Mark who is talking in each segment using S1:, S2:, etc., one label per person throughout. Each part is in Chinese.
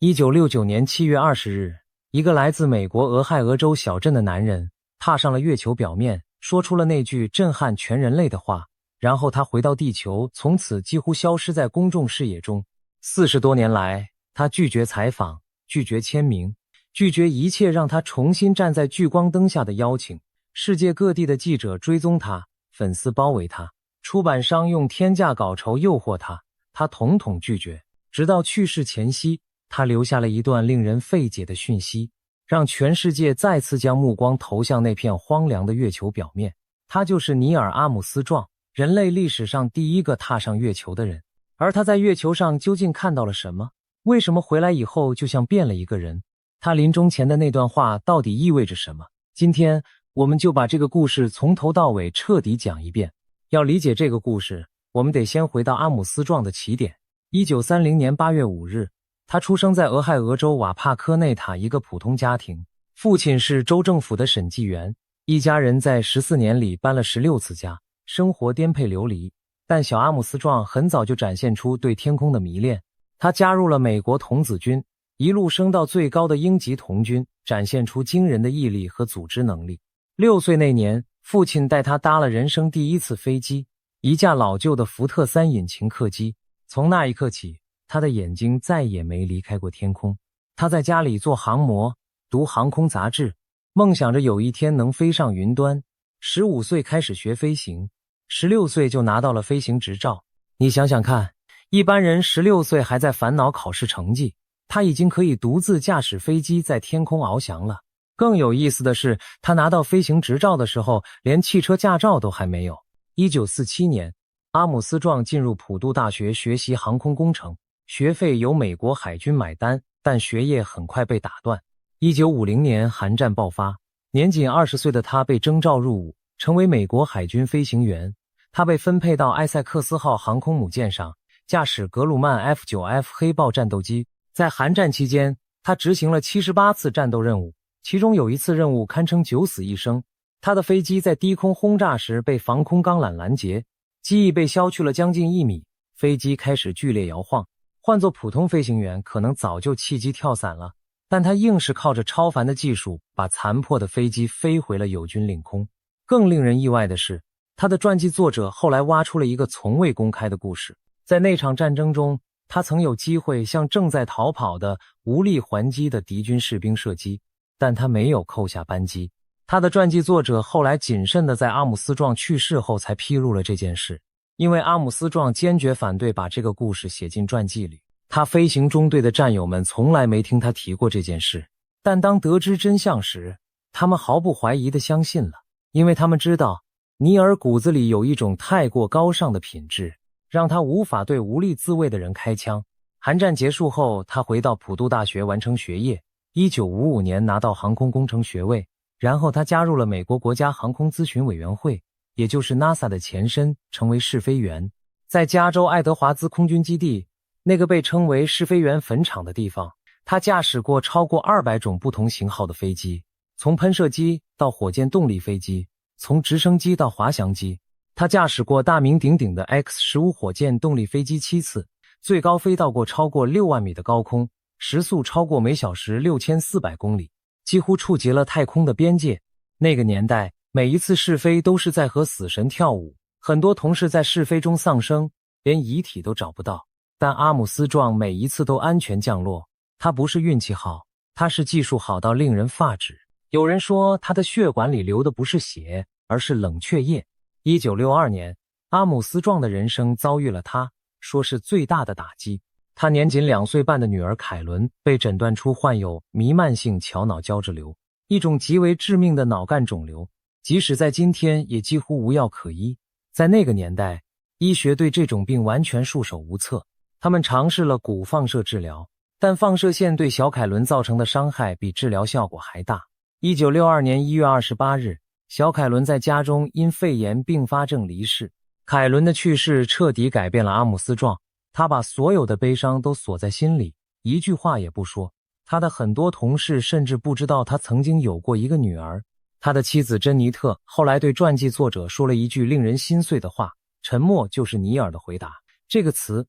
S1: 1969年7月20日，一个来自美国俄亥俄州小镇的男人踏上了月球表面，说出了那句震撼全人类的话，然后他回到地球，从此几乎消失在公众视野中。40多年来，他拒绝采访，拒绝签名，拒绝一切让他重新站在聚光灯下的邀请。世界各地的记者追踪他，粉丝包围他，出版商用天价稿酬诱惑他，他统统拒绝。直到去世前夕，他留下了一段令人费解的讯息，让全世界再次将目光投向那片荒凉的月球表面。他就是尼尔·阿姆斯壮，人类历史上第一个踏上月球的人。而他在月球上究竟看到了什么？为什么回来以后就像变了一个人？他临终前的那段话到底意味着什么？今天我们就把这个故事从头到尾彻底讲一遍。要理解这个故事，我们得先回到阿姆斯壮的起点。1930年8月5日，他出生在俄亥俄州瓦帕科内塔一个普通家庭，父亲是州政府的审计员，一家人在14年里搬了16次家，生活颠沛流离。但小阿姆斯壮很早就展现出对天空的迷恋，他加入了美国童子军，一路升到最高的英级童军，展现出惊人的毅力和组织能力。6岁那年，父亲带他搭了人生第一次飞机，一架老旧的福特3引擎客机。从那一刻起，他的眼睛再也没离开过天空。他在家里做航模，读航空杂志，梦想着有一天能飞上云端。15岁开始学飞行，16岁就拿到了飞行执照。你想想看，一般人16岁还在烦恼考试成绩，他已经可以独自驾驶飞机在天空翱翔了。更有意思的是，他拿到飞行执照的时候，连汽车驾照都还没有。1947年，阿姆斯壮进入普渡大学学习航空工程，学费由美国海军买单，但学业很快被打断。1950年韩战爆发，年仅20岁的他被征召入伍，成为美国海军飞行员。他被分配到埃塞克斯号航空母舰上，驾驶格鲁曼 F9F 黑豹战斗机。在韩战期间，他执行了78次战斗任务，其中有一次任务堪称9死1生。他的飞机在低空轰炸时被防空钢缆拦截，机翼被削去了将近1米，飞机开始剧烈摇晃。换作普通飞行员可能早就弃机跳伞了，但他硬是靠着超凡的技术把残破的飞机飞回了友军领空。更令人意外的是，他的传记作者后来挖出了一个从未公开的故事。在那场战争中，他曾有机会向正在逃跑的无力还击的敌军士兵射击，但他没有扣下扳机。他的传记作者后来谨慎地在阿姆斯壮去世后才披露了这件事，因为阿姆斯壮坚决反对把这个故事写进传记里。他飞行中队的战友们从来没听他提过这件事，但当得知真相时，他们毫不怀疑地相信了，因为他们知道尼尔骨子里有一种太过高尚的品质，让他无法对无力自卫的人开枪。韩战结束后，他回到普渡大学完成学业，1955年拿到航空工程学位，然后他加入了美国国家航空咨询委员会，也就是 NASA 的前身，成为试飞员。在加州爱德华兹空军基地，那个被称为试飞员坟场的地方，他驾驶过超过200种不同型号的飞机，从喷射机到火箭动力飞机，从直升机到滑翔机。他驾驶过大名鼎鼎的 X-15 火箭动力飞机7次，最高飞到过超过6万米的高空，时速超过每小时6400公里，几乎触及了太空的边界。那个年代，每一次试飞都是在和死神跳舞，很多同事在试飞中丧生，连遗体都找不到。但阿姆斯壮每一次都安全降落，他不是运气好，他是技术好到令人发指。有人说他的血管里流的不是血，而是冷却液。1962年，阿姆斯壮的人生遭遇了他说是最大的打击。他年仅2岁半的女儿凯伦被诊断出患有弥漫性桥脑胶质瘤，一种极为致命的脑干肿瘤，即使在今天也几乎无药可医。在那个年代，医学对这种病完全束手无策，他们尝试了骨放射治疗，但放射线对小凯伦造成的伤害比治疗效果还大。1962年1月28日，小凯伦在家中因肺炎并发症离世。凯伦的去世彻底改变了阿姆斯壮，他把所有的悲伤都锁在心里，一句话也不说。他的很多同事甚至不知道他曾经有过一个女儿。他的妻子珍妮特后来对传记作者说了一句令人心碎的话：沉默就是尼尔的回答。这个词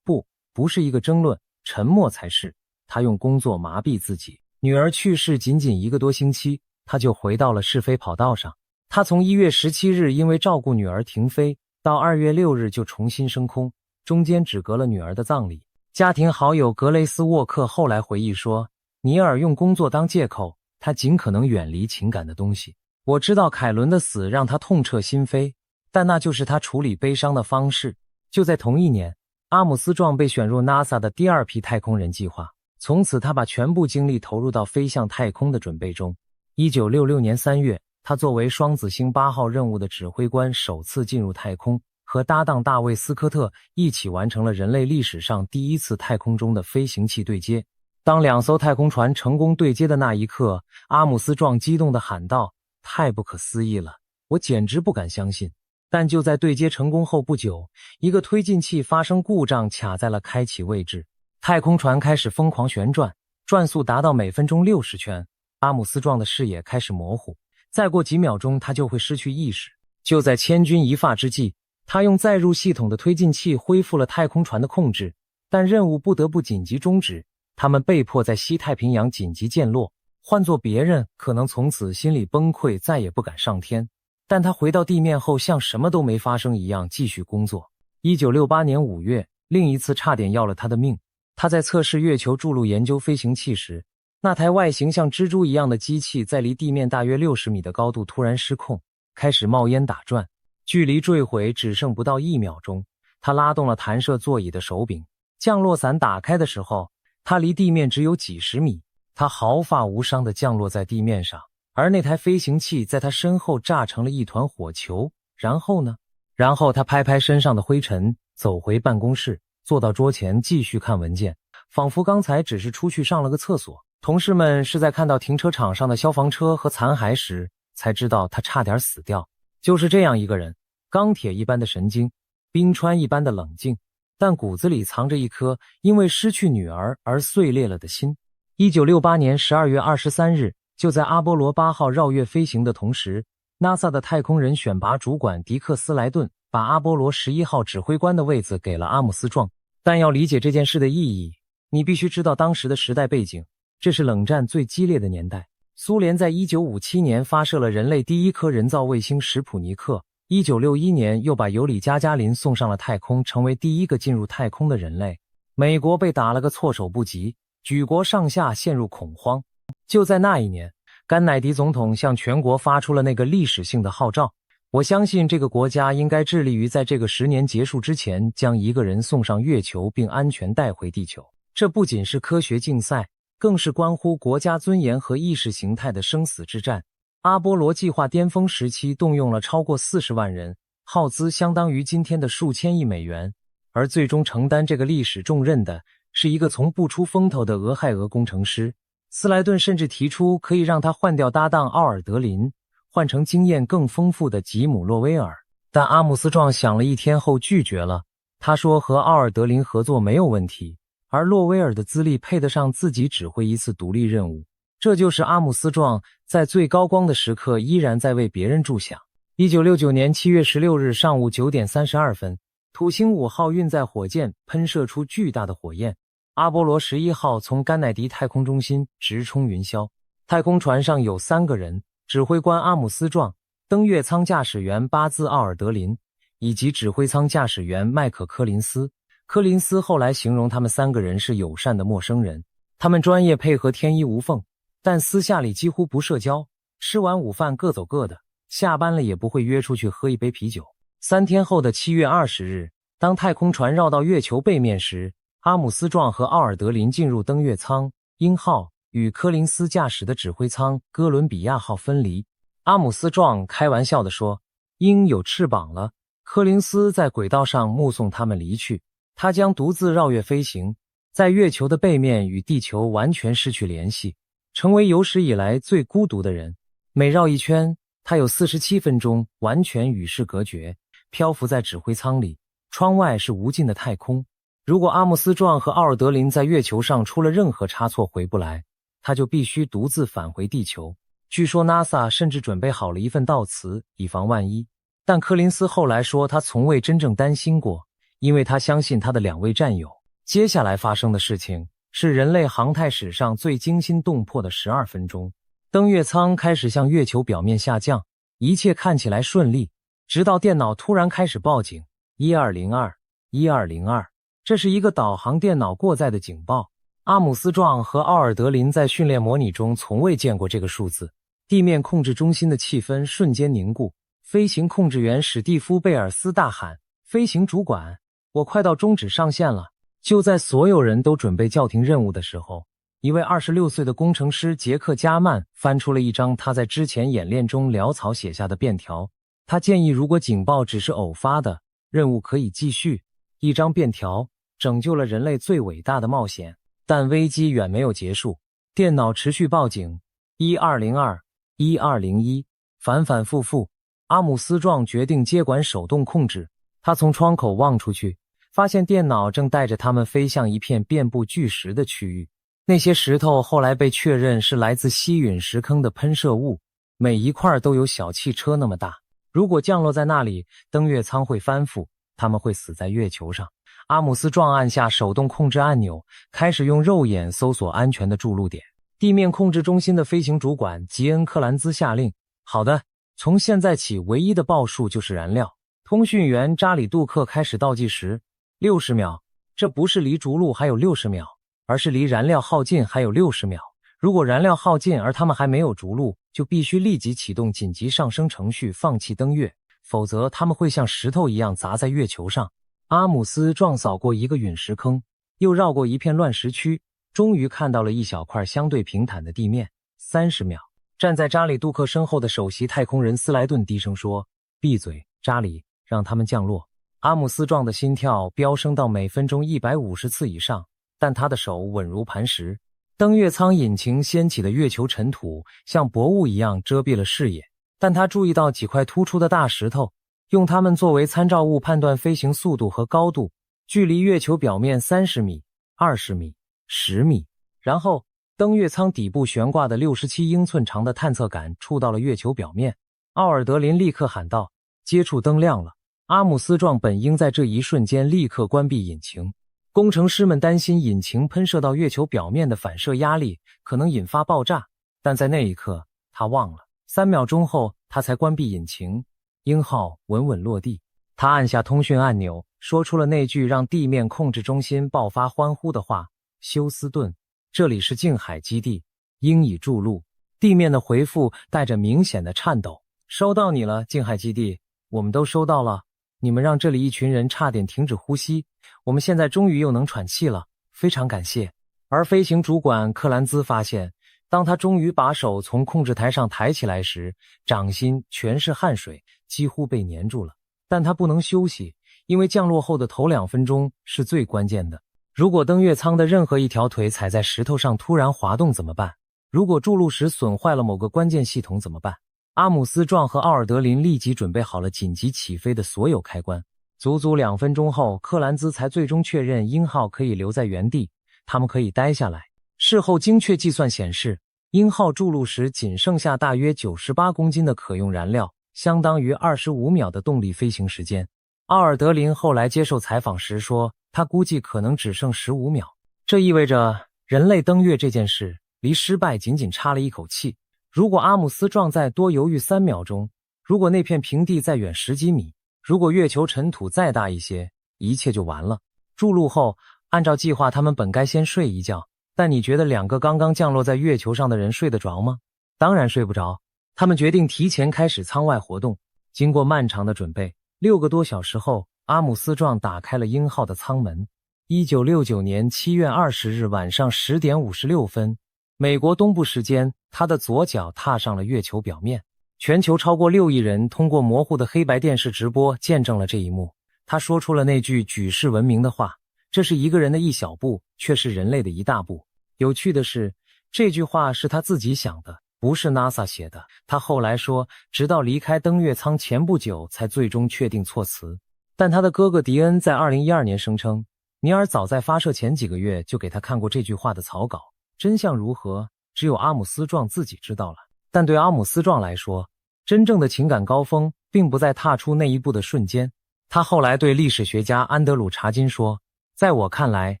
S1: 不是一个争论，沉默才是。他用工作麻痹自己。女儿去世仅仅1个多星期，他就回到了是非跑道上。他从1月17日因为照顾女儿停飞，到2月6日就重新升空，中间只隔了女儿的葬礼。家庭好友格雷斯·沃克后来回忆说，尼尔用工作当借口，他尽可能远离情感的东西。我知道凯伦的死让他痛彻心扉，但那就是他处理悲伤的方式。就在同一年，阿姆斯壮被选入 NASA 的第2批太空人计划，从此他把全部精力投入到飞向太空的准备中。1966年3月，他作为双子星8号任务的指挥官首次进入太空，和搭档大卫·斯科特一起完成了人类历史上第1次太空中的飞行器对接。当2艘太空船成功对接的那一刻，阿姆斯壮激动地喊道：太不可思议了，我简直不敢相信。但就在对接成功后不久，一个推进器发生故障，卡在了开启位置。太空船开始疯狂旋转，转速达到每分钟60圈。阿姆斯壮的视野开始模糊，再过几秒钟他就会失去意识。就在千钧一发之际，他用载入系统的推进器恢复了太空船的控制，但任务不得不紧急终止，他们被迫在西太平洋紧急降落。换做别人，可能从此心理崩溃，再也不敢上天。但他回到地面后像什么都没发生一样继续工作。1968年5月，另一次差点要了他的命。他在测试月球筑路研究飞行器时，那台外形像蜘蛛一样的机器在离地面大约60米的高度突然失控，开始冒烟打转，距离坠毁只剩不到1秒钟。他拉动了弹射座椅的手柄，降落伞打开的时候，他离地面只有几十米。他毫发无伤地降落在地面上，而那台飞行器在他身后炸成了一团火球。然后呢？然后他拍拍身上的灰尘，走回办公室，坐到桌前继续看文件，仿佛刚才只是出去上了个厕所。同事们是在看到停车场上的消防车和残骸时，才知道他差点死掉。就是这样一个人，钢铁一般的神经，冰川一般的冷静，但骨子里藏着一颗因为失去女儿而碎裂了的心。1968年12月23日，就在阿波罗8号绕月飞行的同时， NASA 的太空人选拔主管迪克·斯莱顿把阿波罗11号指挥官的位子给了阿姆斯壮。但要理解这件事的意义，你必须知道当时的时代背景，这是冷战最激烈的年代。苏联在1957年发射了人类第1颗人造卫星史普尼克，1961年又把尤里·加加林送上了太空，成为第1个进入太空的人类。美国被打了个措手不及，举国上下陷入恐慌。就在那一年，甘乃迪总统向全国发出了那个历史性的号召，我相信这个国家应该致力于在这个10年结束之前将1个人送上月球并安全带回地球。这不仅是科学竞赛，更是关乎国家尊严和意识形态的生死之战。阿波罗计划巅峰时期动用了超过40万人，耗资相当于今天的数千亿美元，而最终承担这个历史重任的是一个从不出风头的俄亥俄工程师。斯莱顿甚至提出可以让他换掉搭档奥尔德林，换成经验更丰富的吉姆·洛威尔，但阿姆斯壮想了1天后拒绝了。他说和奥尔德林合作没有问题，而洛威尔的资历配得上自己指挥一次独立任务。这就是阿姆斯壮在最高光的时刻依然在为别人助想。1969年7月16日上午9点32分，土星5号运载火箭喷射出巨大的火焰，阿波罗11号从甘乃迪太空中心直冲云霄。太空船上有3个人，指挥官阿姆斯壮、登月舱驾驶员巴兹·奥尔德林以及指挥舱驾驶员麦克·柯林斯。柯林斯后来形容他们3个人是友善的陌生人，他们专业配合天衣无缝，但私下里几乎不社交，吃完午饭各走各的，下班了也不会约出去喝一杯啤酒。3天后的7月20日，当太空船绕到月球背面时，阿姆斯壮和奥尔德林进入登月舱鹰号，与柯林斯驾驶的指挥舱哥伦比亚号分离。阿姆斯壮开玩笑地说，鹰有翅膀了。柯林斯在轨道上目送他们离去，他将独自绕月飞行，在月球的背面与地球完全失去联系，成为有史以来最孤独的人。每绕一圈，他有47分钟完全与世隔绝，漂浮在指挥舱里，窗外是无尽的太空。如果阿姆斯壮和奥尔德林在月球上出了任何差错回不来，他就必须独自返回地球。据说 NASA 甚至准备好了一份悼词，以防万一。但柯林斯后来说他从未真正担心过，因为他相信他的2位战友。接下来发生的事情是人类航太史上最惊心动魄的12分钟。登月舱开始向月球表面下降，一切看起来顺利，直到电脑突然开始报警，1202，1202，这是一个导航电脑过载的警报。阿姆斯壮和奥尔德林在训练模拟中从未见过这个数字，地面控制中心的气氛瞬间凝固。飞行控制员史蒂夫·贝尔斯大喊：“飞行主管，我快到终止上线了！”就在所有人都准备叫停任务的时候，一位26岁的工程师杰克·加曼翻出了一张他在之前演练中潦草写下的便条。他建议，如果警报只是偶发的，任务可以继续。一张便条拯救了人类最伟大的冒险，但危机远没有结束。电脑持续报警，1202，1201，反反复复。阿姆斯壮决定接管手动控制，他从窗口望出去，发现电脑正带着他们飞向一片遍布巨石的区域。那些石头后来被确认是来自西陨石坑的喷射物，每一块都有小汽车那么大。如果降落在那里，登月舱会翻覆，他们会死在月球上。阿姆斯壮按下手动控制按钮，开始用肉眼搜索安全的注入点。地面控制中心的飞行主管吉恩·克兰兹下令：“好的，从现在起，唯一的报数就是燃料。”通讯员扎里杜克开始倒计时，60秒。这不是离着陆还有60秒，而是离燃料耗尽还有60秒。如果燃料耗尽而他们还没有着陆，就必须立即启动紧急上升程序，放弃登月，否则他们会像石头一样砸在月球上。阿姆斯壮扫过一个陨石坑，又绕过一片乱石区，终于看到了一小块相对平坦的地面。30秒。站在扎里杜克身后的首席太空人斯莱顿低声说：“闭嘴，扎里，让他们降落。”阿姆斯壮的心跳飙升到每分钟150次以上，但他的手稳如磐石。登月舱引擎掀起的月球尘土像薄雾一样遮蔽了视野，但他注意到几块突出的大石头，用它们作为参照物判断飞行速度和高度，距离月球表面30米、20米、10米。然后登月舱底部悬挂的67英寸长的探测杆触到了月球表面。奥尔德林立刻喊道：“接触灯亮了！”阿姆斯壮本应在这一瞬间立刻关闭引擎。工程师们担心引擎喷射到月球表面的反射压力可能引发爆炸，但在那一刻他忘了。3秒钟后他才关闭引擎，鹰号稳稳落地。他按下通讯按钮，说出了那句让地面控制中心爆发欢呼的话：“休斯顿，这里是近海基地，鹰已注入。”地面的回复带着明显的颤抖：“收到你了，近海基地，我们都收到了。你们让这里一群人差点停止呼吸，我们现在终于又能喘气了，非常感谢。”而飞行主管克兰兹发现，当他终于把手从控制台上抬起来时，掌心全是汗水，几乎被粘住了。但他不能休息，因为降落后的头2分钟是最关键的。如果登月舱的任何一条腿踩在石头上突然滑动怎么办？如果注入时损坏了某个关键系统怎么办？阿姆斯壮和奥尔德林立即准备好了紧急起飞的所有开关。足足2分钟后，克兰兹才最终确认鹰号可以留在原地，他们可以待下来。事后精确计算显示，鹰号注入时仅剩下大约98公斤的可用燃料，相当于25秒的动力飞行时间。奥尔德林后来接受采访时说，他估计可能只剩15秒。这意味着人类登月这件事离失败仅仅差了一口气。如果阿姆斯壮再多犹豫3秒钟，如果那片平地再远10几米，如果月球尘土再大一些，一切就完了。注入后，按照计划他们本该先睡一觉，但你觉得2个刚刚降落在月球上的人睡得着吗？当然睡不着。他们决定提前开始舱外活动。经过漫长的准备，6个多小时后，阿姆斯壮打开了鹰号的舱门。1969年7月20日晚上10点56分，美国东部时间，他的左脚踏上了月球表面。全球超过6亿人通过模糊的黑白电视直播见证了这一幕。他说出了那句举世闻名的话：“这是一个人的一小步，却是人类的一大步。”有趣的是，这句话是他自己想的，不是 NASA 写的。他后来说，直到离开登月舱前不久才最终确定措辞。但他的哥哥迪恩在2012年声称，尼尔早在发射前几个月就给他看过这句话的草稿。真相如何，只有阿姆斯壮自己知道了。但对阿姆斯壮来说，真正的情感高峰并不在踏出那一步的瞬间。他后来对历史学家安德鲁查金说：“在我看来，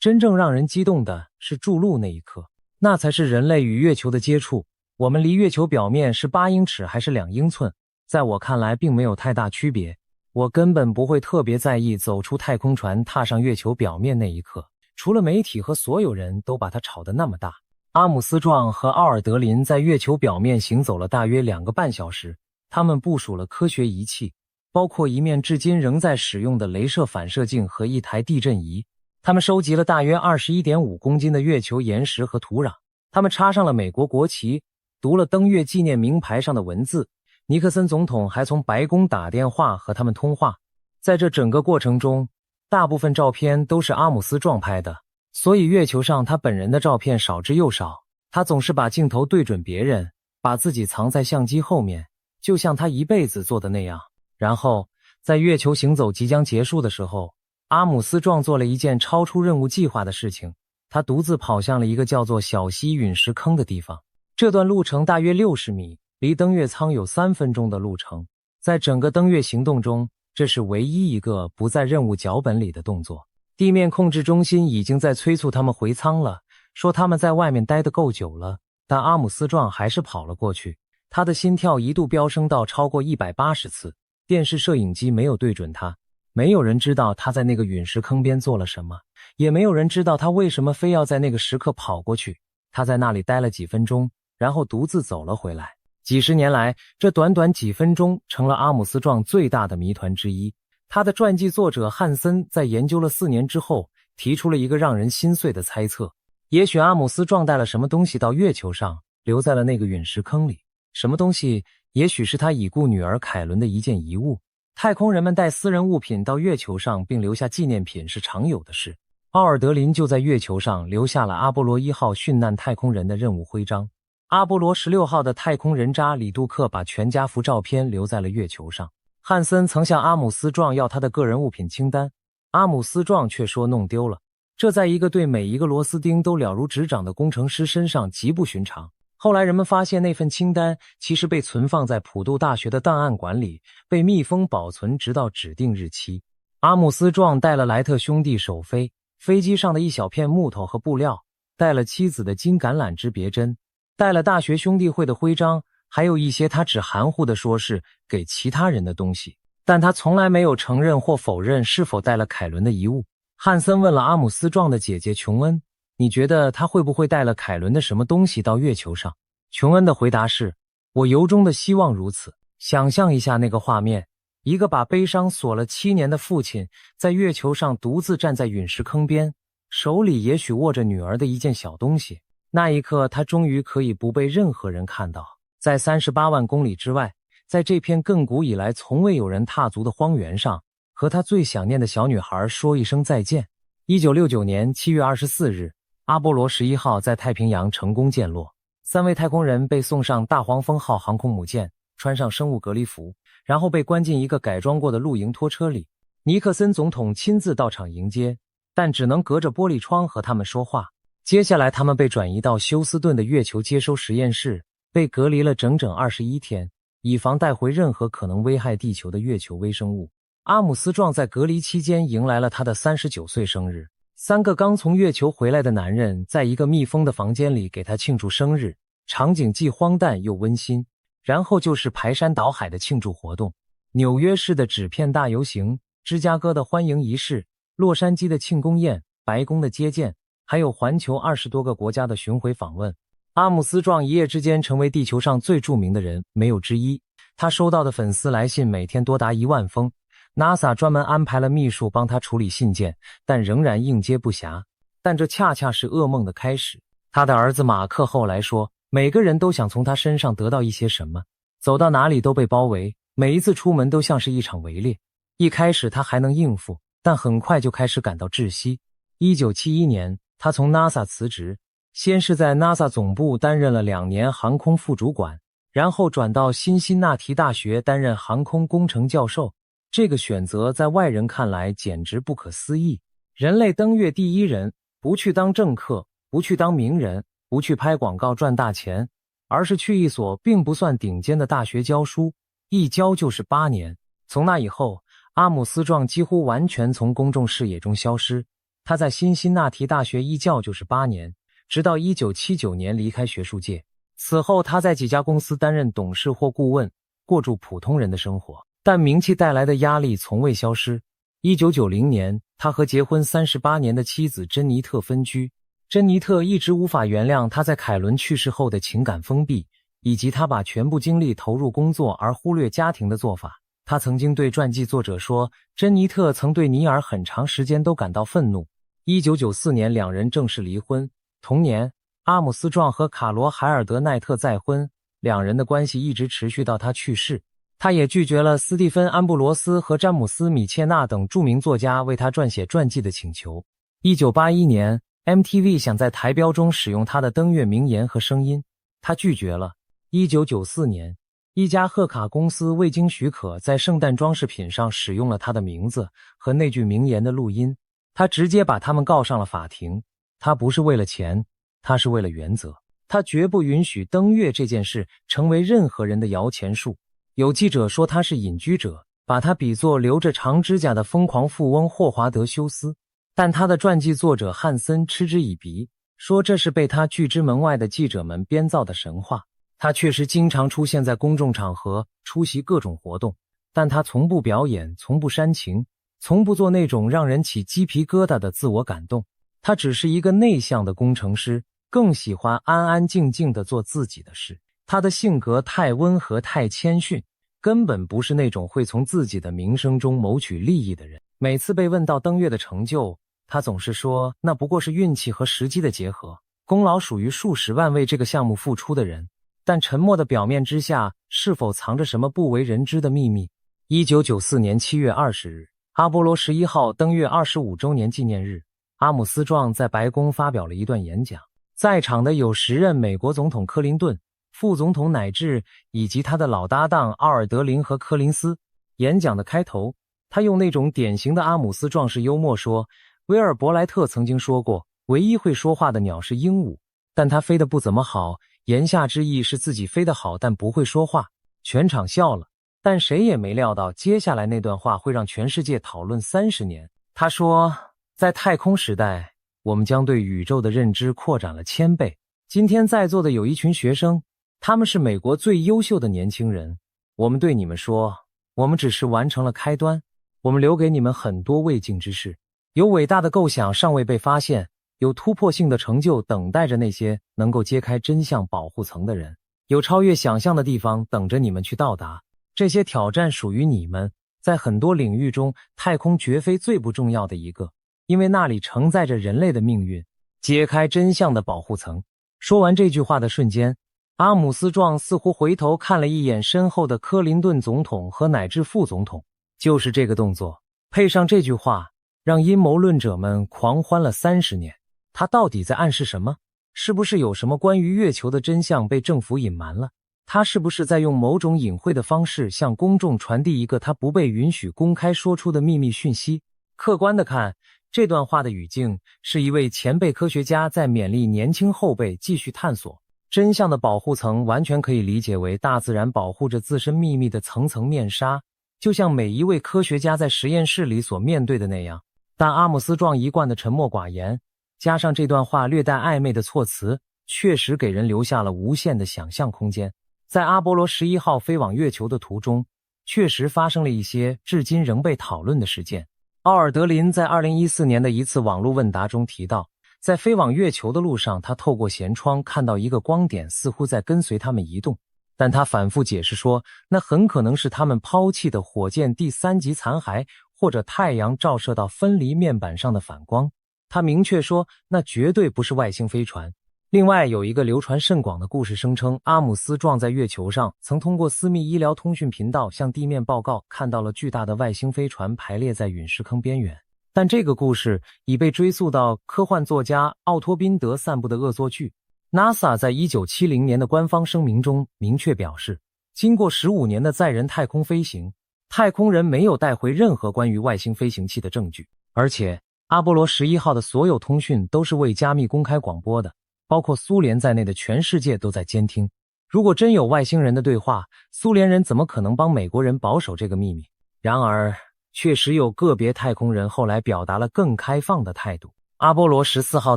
S1: 真正让人激动的是注入那一刻，那才是人类与月球的接触。我们离月球表面是8英尺还是2英寸，在我看来并没有太大区别。我根本不会特别在意走出太空船踏上月球表面那一刻，除了媒体和所有人都把它炒得那么大。阿姆斯壮和奥尔德林在月球表面行走了大约2个半小时，他们部署了科学仪器，包括一面至今仍在使用的镭射反射镜和一台地震仪。他们收集了大约 21.5 公斤的月球岩石和土壤，他们插上了美国国旗，读了登月纪念名牌上的文字。尼克森总统还从白宫打电话和他们通话。在这整个过程中，大部分照片都是阿姆斯壮拍的，所以月球上他本人的照片少之又少。他总是把镜头对准别人，把自己藏在相机后面，就像他一辈子做的那样。然后在月球行走即将结束的时候，阿姆斯壮做了一件超出任务计划的事情，他独自跑向了一个叫做小溪陨石坑的地方。这段路程大约60米，离登月舱有3分钟的路程。在整个登月行动中，这是唯一一个不在任务脚本里的动作。地面控制中心已经在催促他们回舱了，说他们在外面待得够久了，但阿姆斯壮还是跑了过去。他的心跳一度飙升到超过180次，电视摄影机没有对准他。没有人知道他在那个陨石坑边做了什么，也没有人知道他为什么非要在那个时刻跑过去。他在那里待了几分钟，然后独自走了回来。几十年来，这短短几分钟成了阿姆斯壮最大的谜团之一。他的传记作者汉森在研究了4年之后，提出了一个让人心碎的猜测：也许阿姆斯壮带了什么东西到月球上，留在了那个陨石坑里。什么东西？也许是他已故女儿凯伦的一件遗物。太空人们带私人物品到月球上并留下纪念品是常有的事。奥尔德林就在月球上留下了阿波罗1号殉难太空人的任务徽章。阿波罗16号的太空人渣里杜克把全家福照片留在了月球上。汉森曾向阿姆斯壮要他的个人物品清单，阿姆斯壮却说弄丢了。这在一个对每一个螺丝钉都了如指掌的工程师身上极不寻常。后来人们发现那份清单其实被存放在普渡大学的档案馆里，被密封保存直到指定日期。阿姆斯壮带了莱特兄弟首飞，飞机上的一小片木头和布料，带了妻子的金橄榄枝别针，带了大学兄弟会的徽章，还有一些他只含糊地说是给其他人的东西，但他从来没有承认或否认是否带了凯伦的遗物。汉森问了阿姆斯壮的姐姐琼恩，你觉得他会不会带了凯伦的什么东西到月球上？琼恩的回答是，我由衷的希望如此。想象一下那个画面，一个把悲伤锁了7年的父亲，在月球上独自站在陨石坑边，手里也许握着女儿的一件小东西。那一刻，他终于可以不被任何人看到，在38万公里之外，在这片亘古以来从未有人踏足的荒原上，和他最想念的小女孩说一声再见。1969年7月24日，阿波罗11号在太平洋成功降落，3位太空人被送上大黄蜂号航空母舰，穿上生物隔离服，然后被关进一个改装过的露营拖车里。尼克森总统亲自到场迎接，但只能隔着玻璃窗和他们说话。接下来他们被转移到休斯顿的月球接收实验室，被隔离了整整21天，以防带回任何可能危害地球的月球微生物。阿姆斯壮在隔离期间迎来了他的39岁生日，3个刚从月球回来的男人在一个密封的房间里给他庆祝生日，场景既荒诞又温馨。然后就是排山倒海的庆祝活动，纽约市的纸片大游行，芝加哥的欢迎仪式，洛杉矶的庆功宴，白宫的接见，还有环球20多个国家的巡回访问。阿姆斯壮一夜之间成为地球上最著名的人，没有之一。他收到的粉丝来信每天多达1万封。NASA 专门安排了秘书帮他处理信件，但仍然应接不暇。但这恰恰是噩梦的开始。他的儿子马克后来说，每个人都想从他身上得到一些什么，走到哪里都被包围，每一次出门都像是一场围猎。一开始他还能应付，但很快就开始感到窒息。1971年，他从 NASA 辞职，先是在 NASA 总部担任了2年航空副主管，然后转到辛辛那提大学担任航空工程教授。这个选择在外人看来简直不可思议。人类登月第一人，不去当政客，不去当名人，不去拍广告赚大钱，而是去一所并不算顶尖的大学教书，一教就是8年。从那以后，阿姆斯壮几乎完全从公众视野中消失。他在辛辛那提大学一教就是8年，直到1979年离开学术界。此后他在几家公司担任董事或顾问，过住普通人的生活，但名气带来的压力从未消失。1990年，他和结婚38年的妻子珍妮特分居。珍妮特一直无法原谅他在凯伦去世后的情感封闭，以及他把全部精力投入工作而忽略家庭的做法。他曾经对传记作者说，珍妮特曾对尼尔很长时间都感到愤怒。1994年两人正式离婚。同年，阿姆斯壮和卡罗海尔德奈特再婚，两人的关系一直持续到他去世。他也拒绝了斯蒂芬·安布罗斯和詹姆斯·米切纳等著名作家为他撰写传记的请求。1981年，MTV 想在台标中使用他的登月名言和声音，他拒绝了。1994年，一家贺卡公司未经许可在圣诞装饰品上使用了他的名字和那句名言的录音，他直接把他们告上了法庭。他不是为了钱，他是为了原则。他绝不允许登月这件事成为任何人的摇钱树。有记者说他是隐居者，把他比作留着长指甲的疯狂富翁霍华德·休斯，但他的传记作者汉森嗤之以鼻，说这是被他拒之门外的记者们编造的神话。他确实经常出现在公众场合，出席各种活动，但他从不表演，从不煽情，从不做那种让人起鸡皮疙瘩的自我感动。他只是一个内向的工程师，更喜欢安安静静地做自己的事。他的性格太温和，太谦逊，根本不是那种会从自己的名声中谋取利益的人。每次被问到登月的成就，他总是说那不过是运气和时机的结合，功劳属于数十万为这个项目付出的人。但沉默的表面之下，是否藏着什么不为人知的秘密？1994年7月20日，阿波罗11号登月25周年纪念日，阿姆斯壮在白宫发表了一段演讲。在场的有时任美国总统克林顿、副总统乃治以及他的老搭档奥尔德林和柯林斯。演讲的开头，他用那种典型的阿姆斯壮式幽默说，威尔伯莱特曾经说过，唯一会说话的鸟是鹦鹉，但他飞得不怎么好，言下之意是自己飞得好但不会说话。全场笑了，但谁也没料到接下来那段话会让全世界讨论30年。他说，在太空时代，我们将对宇宙的认知扩展了1000倍。今天在座的有一群学生，他们是美国最优秀的年轻人。我们对你们说，我们只是完成了开端，我们留给你们很多未竟之事。有伟大的构想尚未被发现，有突破性的成就等待着那些能够揭开真相保护层的人，有超越想象的地方等着你们去到达。这些挑战属于你们。在很多领域中，太空绝非最不重要的一个，因为那里承载着人类的命运。揭开真相的保护层。说完这句话的瞬间，阿姆斯壮似乎回头看了一眼身后的克林顿总统和乃至副总统。就是这个动作，配上这句话，让阴谋论者们狂欢了30年。他到底在暗示什么？是不是有什么关于月球的真相被政府隐瞒了？他是不是在用某种隐晦的方式向公众传递一个他不被允许公开说出的秘密讯息？客观地看，这段话的语境是一位前辈科学家在勉励年轻后辈继续探索真相的保护层，完全可以理解为大自然保护着自身秘密的层层面纱，就像每一位科学家在实验室里所面对的那样。但阿姆斯壮一贯的沉默寡言，加上这段话略带暧昧的措辞，确实给人留下了无限的想象空间。在阿波罗11号飞往月球的途中，确实发生了一些至今仍被讨论的事件。奥尔德林在2014年的一次网络问答中提到，在飞往月球的路上，他透过舷窗看到一个光点似乎在跟随他们移动，但他反复解释说，那很可能是他们抛弃的火箭第3级残骸，或者太阳照射到分离面板上的反光。他明确说，那绝对不是外星飞船。另外有一个流传甚广的故事声称，阿姆斯壮在月球上曾通过私密医疗通讯频道向地面报告看到了巨大的外星飞船排列在陨石坑边缘。但这个故事已被追溯到科幻作家奥托宾德散布的恶作剧。NASA 在1970年的官方声明中明确表示，经过15年的载人太空飞行，太空人没有带回任何关于外星飞行器的证据，而且阿波罗11号的所有通讯都是未加密公开广播的，包括苏联在内的全世界都在监听。如果真有外星人的对话，苏联人怎么可能帮美国人保守这个秘密？然而，确实有个别太空人后来表达了更开放的态度。阿波罗14号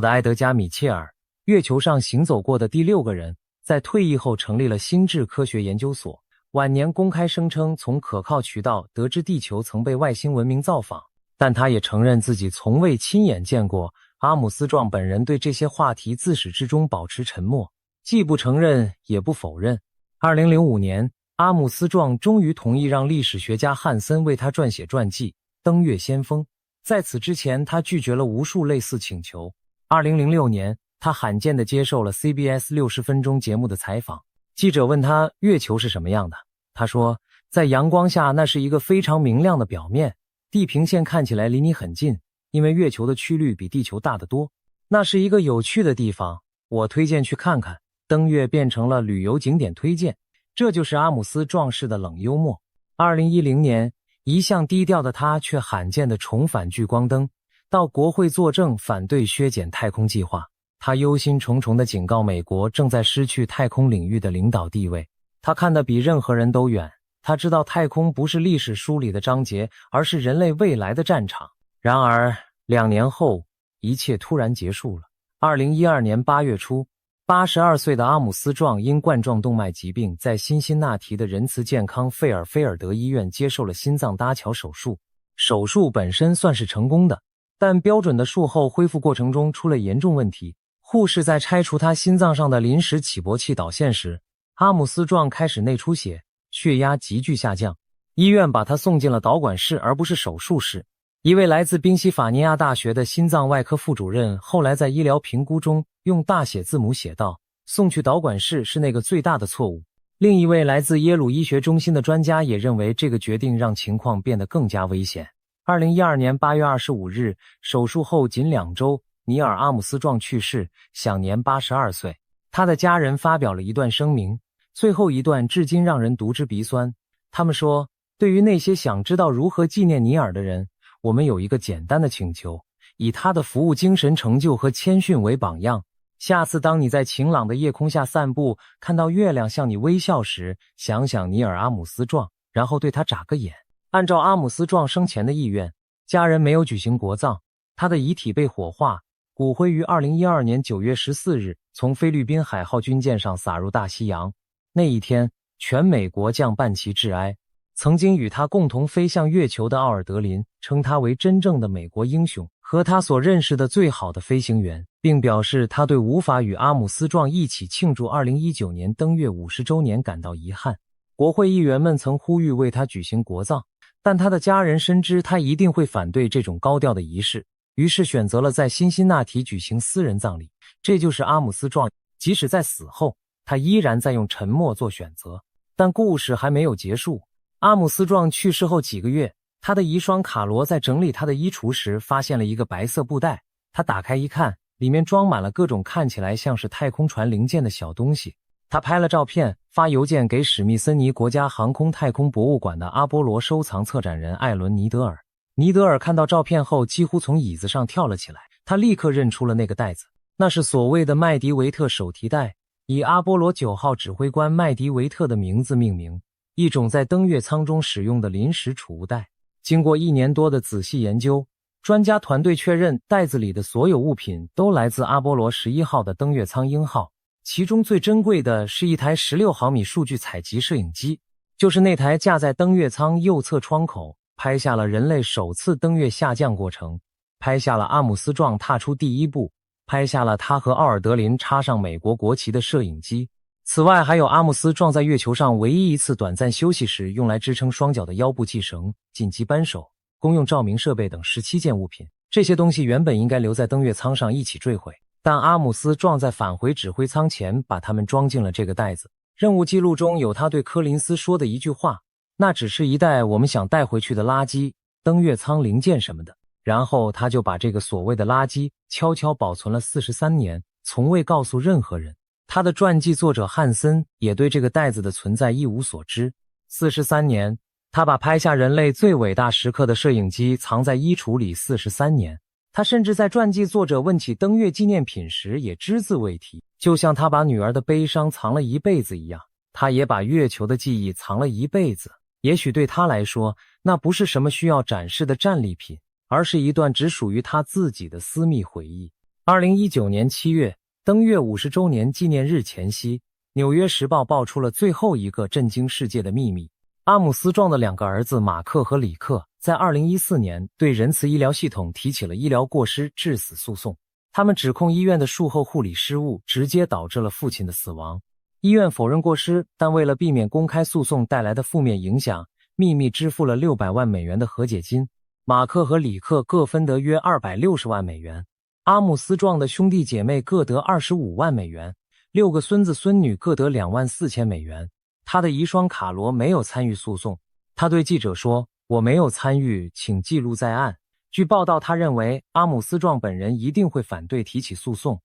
S1: 的埃德加·米切尔，月球上行走过的第6个人，在退役后成立了心智科学研究所，晚年公开声称从可靠渠道得知地球曾被外星文明造访，但他也承认自己从未亲眼见过。阿姆斯壮本人对这些话题自始至终保持沉默，既不承认也不否认。2005年，阿姆斯壮终于同意让历史学家汉森为他撰写传记《登月先锋》。在此之前，他拒绝了无数类似请求。2006年，他罕见地接受了 CBS 60分钟节目的采访。记者问他月球是什么样的，他说，在阳光下那是一个非常明亮的表面，地平线看起来离你很近，因为月球的曲率比地球大得多。那是一个有趣的地方，我推荐去看看。登月变成了旅游景点推荐，这就是阿姆斯壮式的冷幽默。2010年，一向低调的他却罕见地重返聚光灯，到国会作证反对削减太空计划。他忧心忡忡地警告美国正在失去太空领域的领导地位。他看得比任何人都远，他知道太空不是历史书里的章节，而是人类未来的战场。然而2年后，一切突然结束了。2012年8月初，82岁的阿姆斯壮因冠状动脉疾病在辛辛那提的仁慈健康费尔菲尔德医院接受了心脏搭桥手术。手术本身算是成功的，但标准的术后恢复过程中出了严重问题。护士在拆除他心脏上的临时起搏器导线时，阿姆斯壮开始内出血，血压急剧下降。医院把他送进了导管室而不是手术室。一位来自宾夕法尼亚大学的心脏外科副主任后来在医疗评估中用大写字母写道，送去导管室是那个最大的错误。另一位来自耶鲁医学中心的专家也认为这个决定让情况变得更加危险。2012年8月25日，手术后仅2周，尼尔·阿姆斯壮去世，享年82岁。他的家人发表了一段声明，最后一段至今让人读之鼻酸。他们说，对于那些想知道如何纪念尼尔的人，我们有一个简单的请求，以他的服务精神成就和谦逊为榜样。下次当你在晴朗的夜空下散步，看到月亮向你微笑时，想想尼尔·阿姆斯壮，然后对他眨个眼。按照阿姆斯壮生前的意愿，家人没有举行国葬，他的遗体被火化，骨灰于2012年9月14日从菲律宾海号军舰上撒入大西洋。那一天，全美国将半旗致哀。曾经与他共同飞向月球的奥尔德林称他为真正的美国英雄和他所认识的最好的飞行员，并表示他对无法与阿姆斯壮一起庆祝2019年登月50周年感到遗憾。国会议员们曾呼吁为他举行国葬，但他的家人深知他一定会反对这种高调的仪式，于是选择了在辛辛那提举行私人葬礼。这就是阿姆斯壮，即使在死后，他依然在用沉默做选择。但故事还没有结束。阿姆斯壮去世后几个月，他的遗孀卡罗在整理他的衣橱时发现了一个白色布袋。他打开一看，里面装满了各种看起来像是太空船零件的小东西。他拍了照片，发邮件给史密森尼国家航空太空博物馆的阿波罗收藏策展人艾伦·尼德尔。尼德尔看到照片后几乎从椅子上跳了起来，他立刻认出了那个袋子，那是所谓的麦迪维特手提袋，以阿波罗9号指挥官麦迪维特的名字命名，一种在登月舱中使用的临时储物袋。经过1年多的仔细研究，专家团队确认袋子里的所有物品都来自阿波罗11号的登月舱鹰号，其中最珍贵的是一台16毫米数据采集摄影机，就是那台架在登月舱右侧窗口，拍下了人类首次登月下降过程，拍下了阿姆斯壮踏出第一步，拍下了他和奥尔德林插上美国国旗的摄影机。此外，还有阿姆斯壮在月球上唯一一次短暂休息时用来支撑双脚的腰部系绳、紧急扳手、公用照明设备等17件物品。这些东西原本应该留在登月舱上一起坠毁，但阿姆斯壮在返回指挥舱前把它们装进了这个袋子。任务记录中有他对柯林斯说的一句话，那只是一袋我们想带回去的垃圾，登月舱零件什么的。然后他就把这个所谓的垃圾悄悄保存了43年，从未告诉任何人。他的传记作者汉森也对这个袋子的存在一无所知。43年，他把拍下人类最伟大时刻的摄影机藏在衣橱里43年。他甚至在传记作者问起登月纪念品时也只字未提，就像他把女儿的悲伤藏了一辈子一样，他也把月球的记忆藏了一辈子。也许对他来说，那不是什么需要展示的战利品，而是一段只属于他自己的私密回忆。2019年7月，登月50周年纪念日前夕，纽约时报爆出了最后一个震惊世界的秘密。阿姆斯壮的2个儿子马克和里克在2014年对仁慈医疗系统提起了医疗过失致死诉讼。他们指控医院的术后护理失误直接导致了父亲的死亡。医院否认过失，但为了避免公开诉讼带来的负面影响，秘密支付了600万美元的和解金。马克和里克各分得约260万美元，阿姆斯壮的兄弟姐妹各得25万美元，6个孙子孙女各得2万4千美元。他的遗孀卡罗没有参与诉讼。他对记者说：“我没有参与，请记录在案。”据报道，他认为阿姆斯壮本人一定会反对提起诉讼。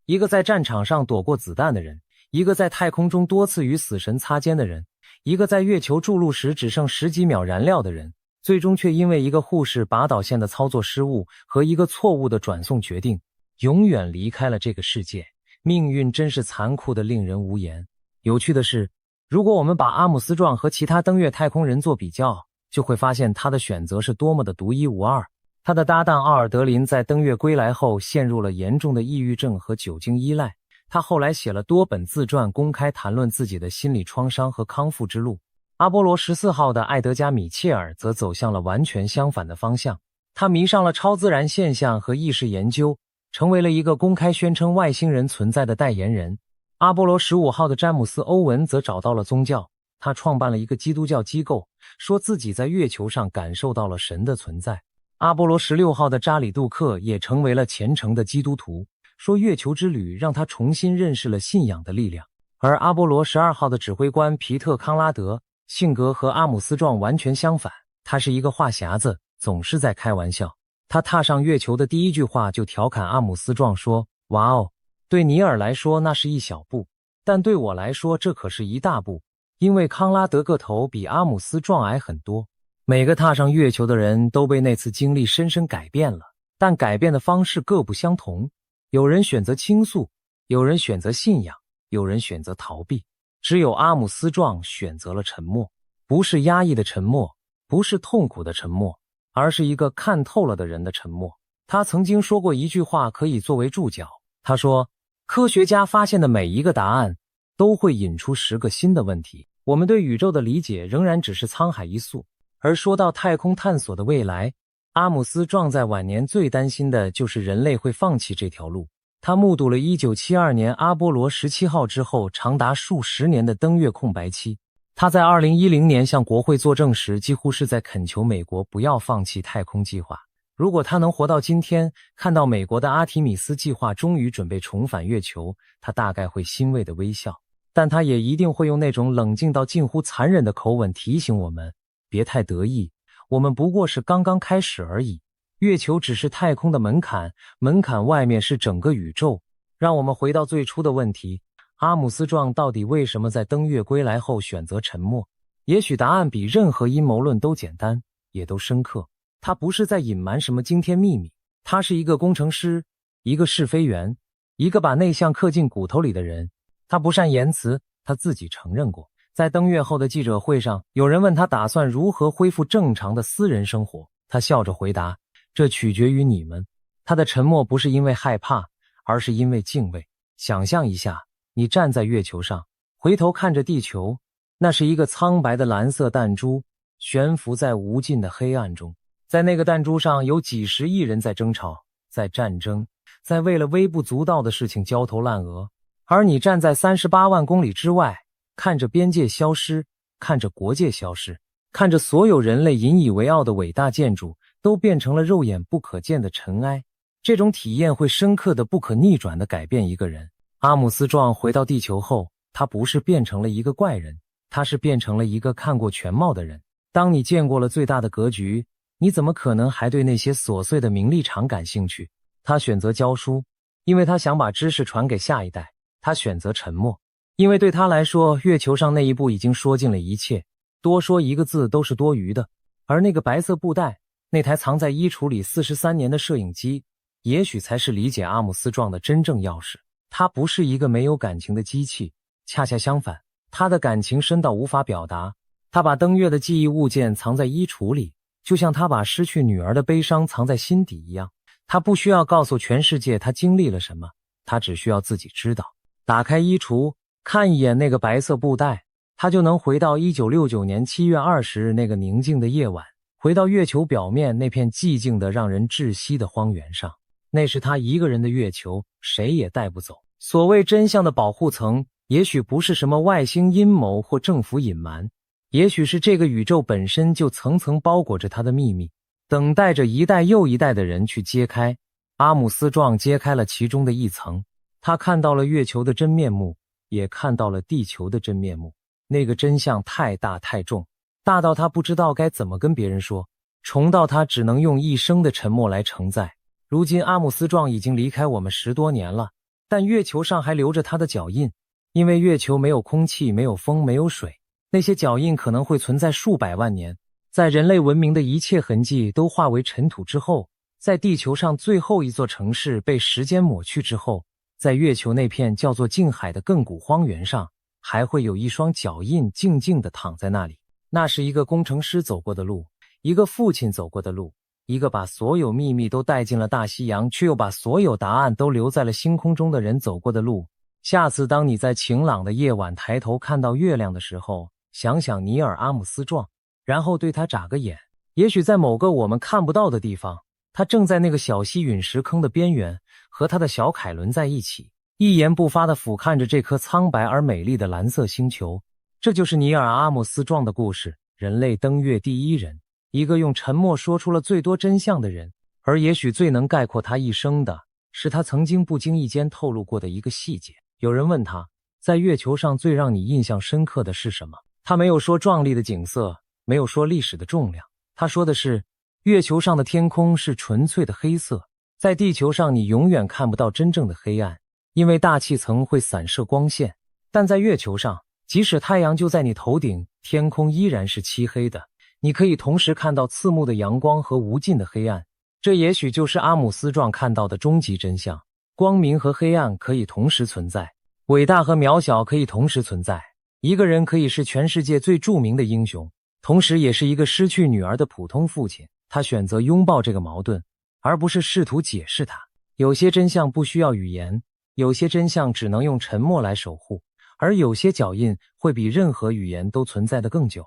S1: 一个在战场上躲过子弹的人，一个在太空中多次与死神擦肩的人，一个在月球注入时只剩10几秒燃料的人，最终却因为一个护士拔导线的操作失误和一个错误的转送决定，永远离开了这个世界。命运真是残酷的令人无言。有趣的是，如果我们把阿姆斯壮和其他登月太空人做比较，就会发现他的选择是多么的独一无二。他的搭档奥尔德林在登月归来后陷入了严重的抑郁症和酒精依赖，他后来写了多本自传，公开谈论自己的心理创伤和康复之路。阿波罗14号的艾德加·米切尔则走向了完全相反的方向，他迷上了超自然现象和意识研究，成为了一个公开宣称外星人存在的代言人。阿波罗15号的詹姆斯·欧文则找到了宗教，他创办了一个基督教机构，说自己在月球上感受到了神的存在。阿波罗16号的扎里·杜克也成为了虔诚的基督徒，说月球之旅让他重新认识了信仰的力量。而阿波罗12号的指挥官皮特·康拉德性格和阿姆斯壮完全相反，他是一个话匣子，总是在开玩笑。他踏上月球的第一句话就调侃阿姆斯壮说：“哇哦，对尼尔来说那是一小步，但对我来说这可是一大步，因为康拉德个头比阿姆斯壮矮很多。”每个踏上月球的人都被那次经历深深改变了，但改变的方式各不相同。有人选择倾诉，有人选择信仰，有人选择逃避。只有阿姆斯壮选择了沉默，不是压抑的沉默，不是痛苦的沉默，而是一个看透了的人的沉默。他曾经说过一句话可以作为注脚，他说：“科学家发现的每一个答案都会引出10个新的问题，我们对宇宙的理解仍然只是沧海一粟。”而说到太空探索的未来，阿姆斯壮在晚年最担心的就是人类会放弃这条路。他目睹了1972年阿波罗17号之后长达数十年的登月空白期。他在2010年向国会作证时，几乎是在恳求美国不要放弃太空计划。如果他能活到今天，看到美国的阿提米斯计划终于准备重返月球，他大概会欣慰地微笑，但他也一定会用那种冷静到近乎残忍的口吻提醒我们，别太得意，我们不过是刚刚开始而已。月球只是太空的门槛，门槛外面是整个宇宙。让我们回到最初的问题，阿姆斯壮到底为什么在登月归来后选择沉默？也许答案比任何阴谋论都简单，也都深刻。他不是在隐瞒什么惊天秘密，他是一个工程师，一个试飞员，一个把内向刻进骨头里的人。他不善言辞，他自己承认过。在登月后的记者会上，有人问他打算如何恢复正常的私人生活，他笑着回答：“这取决于你们。”他的沉默不是因为害怕，而是因为敬畏。想象一下，你站在月球上，回头看着地球，那是一个苍白的蓝色弹珠，悬浮在无尽的黑暗中。在那个弹珠上有几十亿人在争吵，在战争，在为了微不足道的事情焦头烂额。而你站在38万公里之外，看着边界消失，看着国界消失，看着所有人类引以为傲的伟大建筑都变成了肉眼不可见的尘埃。这种体验会深刻的、不可逆转的改变一个人。阿姆斯壮回到地球后，他不是变成了一个怪人，他是变成了一个看过全貌的人。当你见过了最大的格局，你怎么可能还对那些琐碎的名利场感兴趣？他选择教书，因为他想把知识传给下一代。他选择沉默，因为对他来说，月球上那一步已经说尽了一切，多说一个字都是多余的。而那个白色布袋，那台藏在衣橱里43年的摄影机，也许才是理解阿姆斯壮的真正钥匙。他不是一个没有感情的机器，恰恰相反，他的感情深到无法表达。他把登月的记忆物件藏在衣橱里，就像他把失去女儿的悲伤藏在心底一样。他不需要告诉全世界他经历了什么，他只需要自己知道。打开衣橱，看一眼那个白色布袋，他就能回到1969年7月20日那个宁静的夜晚，回到月球表面那片寂静的让人窒息的荒原上。那是他一个人的月球，谁也带不走。所谓真相的保护层，也许不是什么外星阴谋或政府隐瞒，也许是这个宇宙本身就层层包裹着他的秘密，等待着一代又一代的人去揭开。阿姆斯壮揭开了其中的一层，他看到了月球的真面目，也看到了地球的真面目。那个真相太大太重，大到他不知道该怎么跟别人说，重到他只能用一生的沉默来承载。如今阿姆斯壮已经离开我们10多年了，但月球上还留着他的脚印，因为月球没有空气，没有风，没有水，那些脚印可能会存在数百万年。在人类文明的一切痕迹都化为尘土之后，在地球上最后一座城市被时间抹去之后，在月球那片叫做近海的亘古荒原上，还会有一双脚印静静地躺在那里。那是一个工程师走过的路，一个父亲走过的路，一个把所有秘密都带进了大西洋，却又把所有答案都留在了星空中的人走过的路。下次当你在晴朗的夜晚抬头看到月亮的时候，想想尼尔·阿姆斯壮，然后对他眨个眼。也许在某个我们看不到的地方，他正在那个小溪陨石坑的边缘，和他的小凯伦在一起，一言不发地俯瞰着这颗苍白而美丽的蓝色星球。这就是尼尔·阿姆斯壮的故事，人类登月第一人，一个用沉默说出了最多真相的人。而也许最能概括他一生的，是他曾经不经意间透露过的一个细节。有人问他，在月球上最让你印象深刻的是什么？他没有说壮丽的景色，没有说历史的重量，他说的是，月球上的天空是纯粹的黑色。在地球上你永远看不到真正的黑暗，因为大气层会散射光线，但在月球上，即使太阳就在你头顶，天空依然是漆黑的，你可以同时看到刺目的阳光和无尽的黑暗。这也许就是阿姆斯壮看到的终极真相，光明和黑暗可以同时存在，伟大和渺小可以同时存在。一个人可以是全世界最著名的英雄，同时也是一个失去女儿的普通父亲。他选择拥抱这个矛盾，而不是试图解释它。有些真相不需要语言，有些真相只能用沉默来守护，而有些脚印会比任何语言都存在得更久。